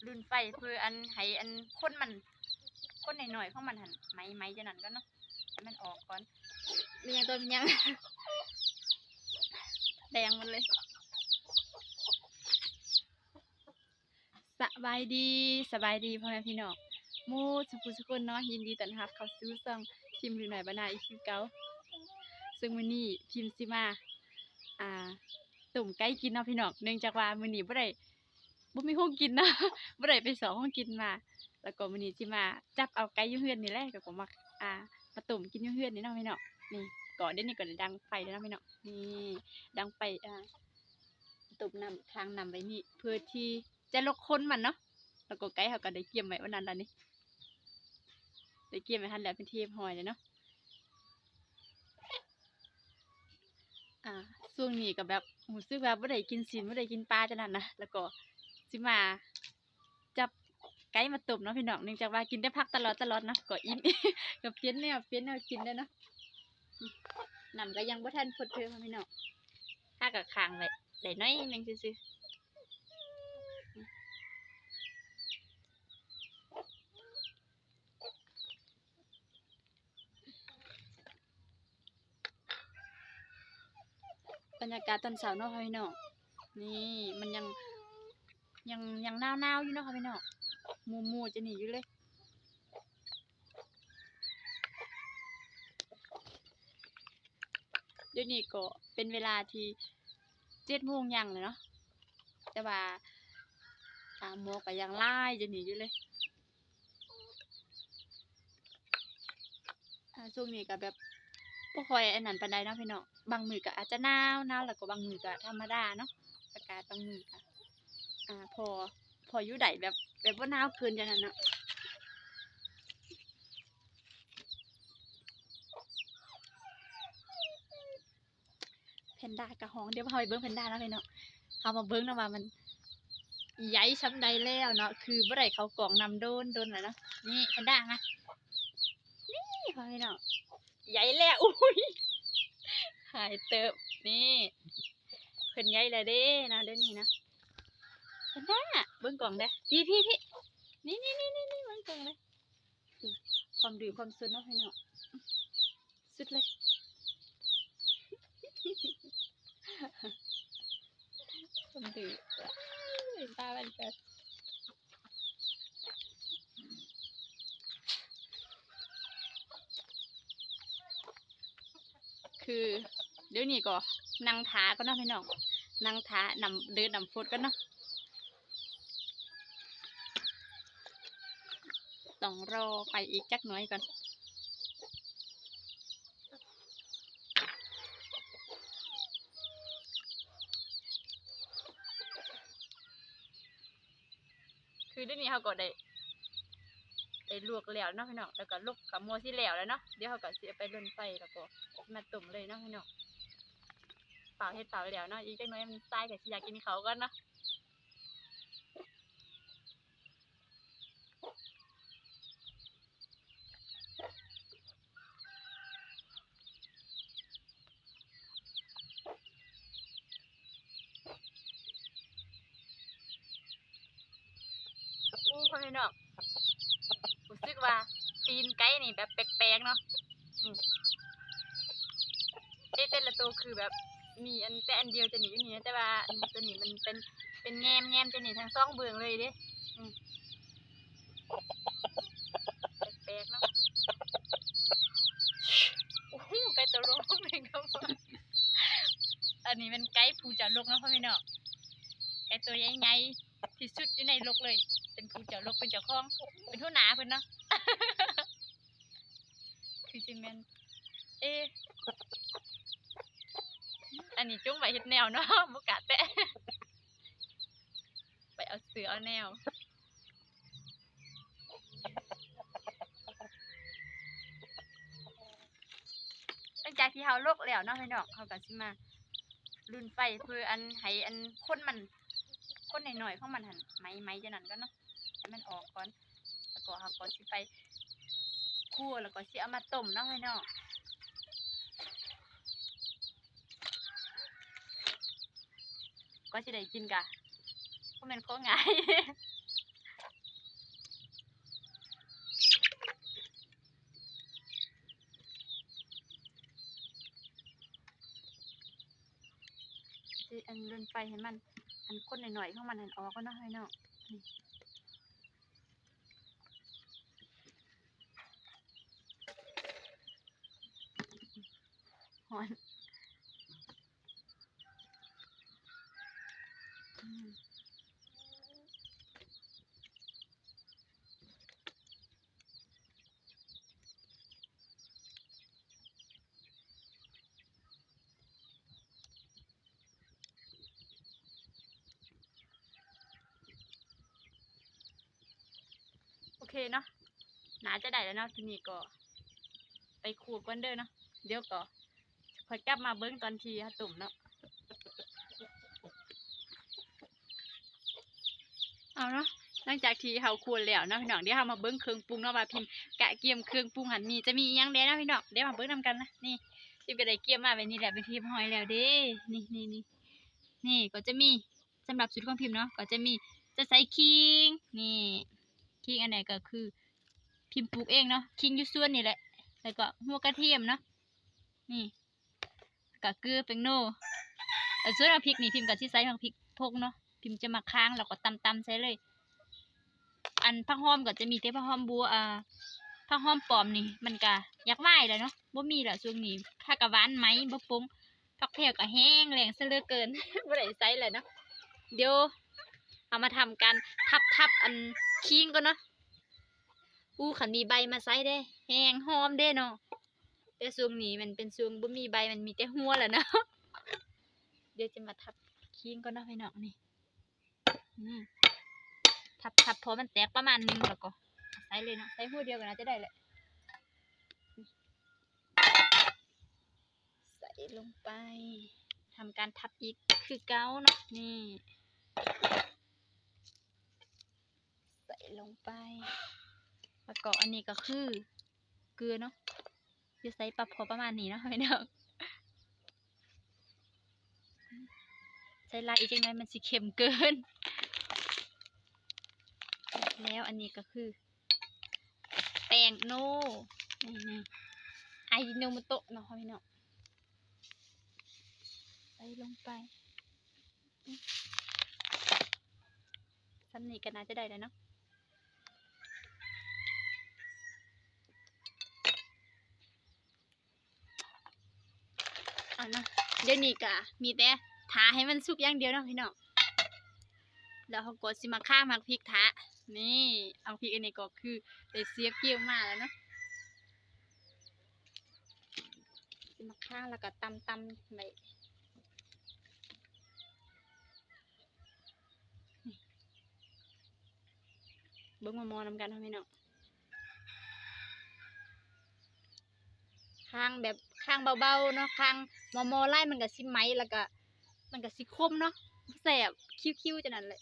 รุ่นไฟเพื่ออันให้อันคนมันคนหน่อยๆเพราะมันหันไม้จะนั่นก็เนาะมันออกก่อนเป็นยังตัวเป็นยังแดงหมดเลยสบายดีพ่อแม่พี่น้องมูสุกุนเนาะยินดีต้อนรับเข้าสู่ช่องพิมพ์หรือหน่อยบรรณาอีกคือเก่าซึ่งมื้อนี้พิมพ์สิมาตุ่มไก่กินเนาะพี่น้องเนื่องจากว่ามื้อนี้บ่มีห้องกินเนาะบ่ได้ไปสอห้องกินมาแล้วก็มื้อนี้สิมาจับเอาไก่อยู่เฮือนนี่แหละก็มามาตุ่มกินอยู่เฮือนนี่เนาะพี่น้องนี่ก่อนเดี๋ยวนี้ก็ได้ดังไฟแล้วเนาะพี่น้องนี่ดังไฟตุ่มน้ำทางน้ำไว้นี่เพื่อที่จะลดคนมันเนาะแล้วก็ไก่เขาก็ได้เกี่ยมไว้วันนั้นแล้วนี่ได้เกี่ยมไว้ทันแล้วเป็นที่หอยเลยเนาะช่วงนี้ก็แบบรู้สึกว่าบ่ได้กินศีลบ่ได้กินปลาจังนั้นนะแล้วก็สิมาจับไก่มาตุ่มเนาะพี่น้องเนื่องจากว่ากินได้พักตลอดเนาะก็อิ่ม ก็เปลี่ยนแนวกินได้เนาะน้ำก็ยังบ่ทันพดเพิ่มพี่น้องถ้าก็ค้างไว้ได้น้อยนึงซื่อๆบรรยากาศตอนเช้าเนาะพี่น้องนี่มันยังหนาวๆอยู่เนาะพี่น้องมูจะหนีอยู่เลยเดี๋ยวนี้ก็เป็นเวลาที่7 โมงยังเลยเนาะแต่ว่าหมอกก็ยังไล่จะหนีอยู่เลยช่วงนี้ก็แบบบ่ค่อยอันนั้นปานใดเนาะพี่น้องบางมื้อก็อาจจะหนาวแล้วก็บางมื้อก็ธรรมดาเนาะอากาศบางมื้อก็พออยู่ได้แบบบ่หนาวเกินจังนั้นเนาะแพนด้าก็ฮ้องเดี๋ยวพาไปเบิ่งแพนด้าเนาะพี่น้องเฮามาเบิ่งเนาะว่ามันใหญ่ส่ำใดแล้วเนาะคือบ่ได้เข้ากล่องนำโดนแล้วเนาะนี่แพนด้ามานี่พี่น้องใหญ่แล้วอุ้ยหายเติบนี่เพิ่นใหญ่แล้วเด้นะเดี๋ยวนี้นะแพนด้าเบิ่งกล่องเด้พี่นี่เบิ่งกล่องเลยความดื้อความซนเนาะพี่น้องสุดเลยความดื้อตามันก็คือเดี๋ยวนี้ก็นั่งทาก็เนาะพี่น้องนั่งทานำเดินนำฟดก็เนาะต้องรอไปอีกจักหน่อยก่อนคือเดี๋ยวนี้เขาก็ได้ลวกแล้วเนาะพี่น้องแล้วก็ลวกกับโมที่แล้วแล้วเนาะเดี๋ยวเขาก็สิเอาไปลนไฟแล้วก็มาตุ่มเลยเนาะพี่น้องเปล่าเฮ็ดเปล่าแล้วเนาะอีกจักหน่อยมันตายก็สิอยากกินเขาก่อนเนาะพี่น้องรู้สึกว่าตีนไก่นี่แบบแปลกๆเนาะแต่ละตัวคือแบบมีอันแต่อันเดียวจะหนีอยู่นี่แต่ว่าอันตัวนี้มันเป็นแงมจะหนีทั้ง2 เบื้องเลยเด้แปลกๆเนาะโอ้โหไก่ตัวโลกเลยครับอันนี้เป็นไก่ผู้เจ้าโลกเนาะพี่น้องไก่ตัวใหญ่ๆที่สุดอยู่ในโลกเลยเป็นผู้เจ้าโลกเป็นเจ้าของเป็นหัวหน้าเพิ่นเนาะ คือจิแม่นอันนี้จุ้งไปเฮ็ดแนวเนาะบ่กล้าแตะไปเอาเสือเอาแนวหลังจากที่เฮาลกแล้วเนาะพี่น้องเฮาก็สิมารุ่นไฟเพื่ออันให้อันคนหน่อยๆเพราะมันหั่นไม้จังนั้นก็เนาะให้มันออกก่อนแล้วก็เฮาก็สิไปคั่วแล้วก็สิเอามาต้มเนาะพี่น้องก็สิได้กินกะบ่แม่นของง่าย สิอันเดินไฟให้มันอันข้นหน่อยๆของมันอันออกก็เนาะให้เนาะหอนโอเคเนาะน่าจะได้แล้วเนาะทีนี้ก็ไปขูดกันเด้อเนาะเดี๋ยวก็พอกลับมาเบิ้งตอนทีตุ่มเนาะเอาเนาะหลังจากที่เขาขูดแล้วเนาะพี่น้องเดี๋ยวเรามาเบิ้งเครื่องปรุงเนาะว่าพิมพ์กะเกียมเครื่องปรุงหันมีจะมียังเด้เนาะพี่น้องเดี๋ยวมาเบิ้งนำกันนะนี่พิมพ์ก็ได้เกียมมาแบบนี้แหละเป็นพิมพ์หอยแล้วเด้นี่ก็จะมีสำหรับสูตรของพิมพ์เนาะก็จะมีจะใส่ขิงนี่ขิงอันไหนก็คือพิมพ์ปลูกเองเนาะขิงอยู่ส่วนนี่แหละแล้วก็หัวกระเทียมเนาะนี่ก็เกลือเป็นโน่ส่วนพริกนี่พิมพ์ก็สิใส่ของพริกพกเนาะพิมพ์จะมาค้างแล้วก็ตำใส่เลยอันผักหอมก็จะมีแต่ผักหอมบัวผักหอมปลอมนี่มันก็อยากไหม้แล้วเนาะบ่มีแล้วช่วงนี้ถ้ากะหวานไหมบ่ปรุงผักแพรวก็แห้งแรงซะเหลือเกิน บ่ได้ใส่เลยเนาะเดี๋ยวเอามาทำการทับอันขิงก่อนเนาะขันมีใบมาใส่ได้แห้งหอมเด้เนาะแต่ช่วงนี้มันเป็นช่วงบ่มีใบมันมีแต่หัวแหละเนาะ เดี๋ยวจะมาทับขิงก่อนเนาะพี่น้องนี่ทับพอมันแตกประมาณนึงแล้วก็ใส่เลยเนาะใส่หัวเดียวกันนะจะได้แหละใส่ลงไปทำการทับอีกคือเก้าเนาะนี่ใส่ลงไปแล้วก็อันนี้ก็คือเกลือเนาะจะใส่ปรับพอประมาณนี้เนาะพี่น้องใส่ลายอีกจังไงมันสิเค็มเกินแล้วอันนี้ก็คือแป้งโน่นี่ไอโนโมโตะเนาะพี่น้องใส่ลงไปซ้ำนี้ก็น่าจะได้แล้วเนาะเอาเนาะเดี๋ยวนี้ก็มีแต่ทาให้มันสุกอย่างเดียวเนาะพี่น้องแล้วเขาก็สิมาฆ่ามักพริกทะนี่เอาพริกอันนี้ก็คือได้เสียบเกี่ยวมาแล้วเนาะสิมาฆ่าแล้วก็ตำไปเบิ้งมอนำกันเนาะพี่น้องข้างแบบข้างเบาๆเนาะข้างมอไล่มันก็สิไหมแล้วก็มันก็สิคมเนาะแสบคิ้วๆจะนั่นเลย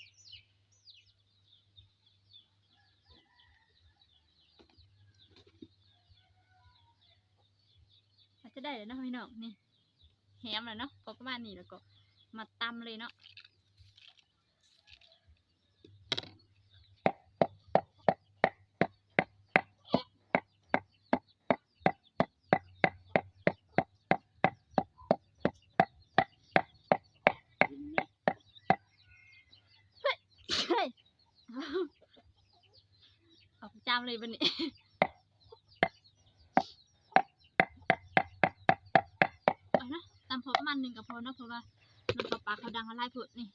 จะได้เลยเนาะพี่น้องนี่แฮมแล้วเนาะก็ประมาณนี้แล้วก็มาตำเลยเนาะเอาจามเลยบันนี้เอานะตำพอประมาณนึงก็พอเนาะเพราะว่าน้ำปลาเขาดังเขาไล่ผดนี่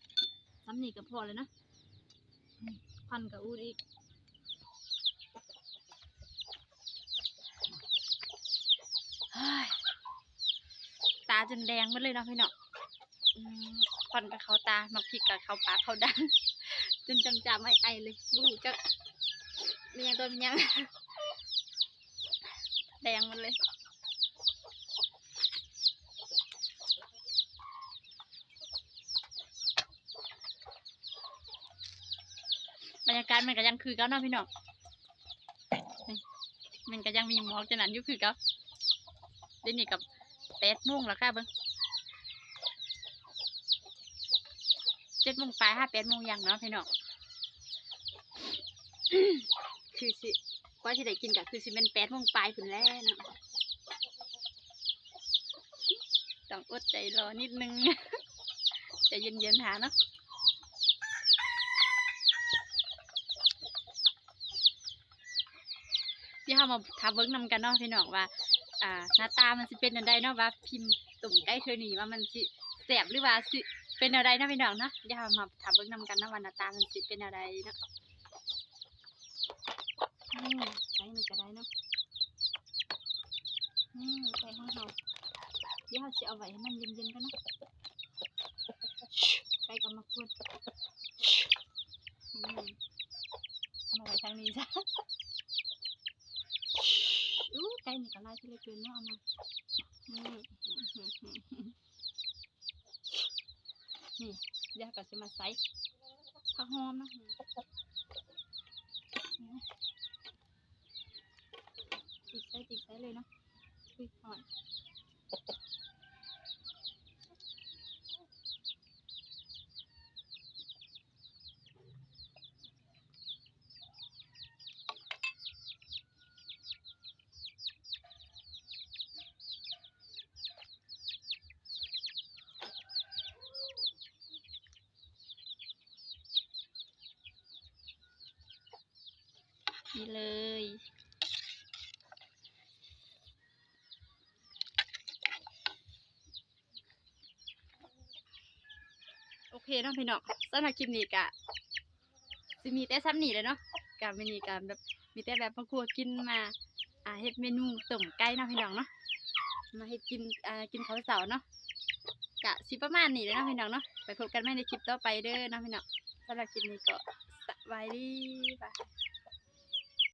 ซ้ำนี่ก็พอเลยนะพันกับอูดอีกตาจนแดงหมดเลยเนาะพี่เนาะควันกับเขาตามักพริกกับเขาปากเขาดังจนจำไอเลยบูจะมียังตัวมียังแดงหมดเลยบรรยากาศมันก็ยังคือเก่าเนาะพี่น้องมันก็ยังมีหมอกจะนั้นอยู่คือเก่าเดี๋ยวนี้กับ8 โมงแล้วค่ะเบิ้ง7 โมงปลาย8 โมงยังเนาะพี่น้องคือสิว่าที่ได้กินก็คือสิเป็น8 โมงปลายถึงแล้วเนาะต้องอดใจรอนิดนึง ใจเย็นๆหาเนาะที่เฮามาทาเบิ่งนำกันเนาะพี่น้องว่าหน้าตามันสิเป็นจังไดเนาะว่าพิมพ์ตุ่มไก่เทื่อนี้ว่ามันสิแซ่บหรือว่าสิเป็นแนวใดเนาะพี่น้องเนาะเดี๋ยวเฮามาทาเบิ่งนำกันเนาะว่าหน้าตามันสิเป็นแนวใดเนาะไก่นี่ก็ได้เนาะไก่ของเฮาเดี๋ยวเฮาสิเอาไว้ให้มันเย็นๆกันเนาะไก่ก็มากวนเอามาไว้ทางนี้ซะไก่นี่ก็ลายที่เหลือเกินเนาะเอามานี่เดี๋ยวก็สิมาใส่ผักหอมนะจิกใส่เลยเนาะอุ้ยหอมนี่เลยโอเคเนาะพี่น้องสำหรับคลิปนี้ก็สิมีแต่ซ้ำนี่เลยเนาะกับมินิการแบบมีแต่แบบมาครัวกินมาเฮ็ดเมนูต้มไก่เนาะพี่น้องเนาะมาเฮ็ดกินกินข้าวเสาร์เนาะกะสิประมาณนี้เลยเนาะพี่น้องเนาะไปพบกันใหม่ในคลิปต่อไปเด้อเนาะพี่น้องสำหรับคลิปนี้ก็สบายดีบาย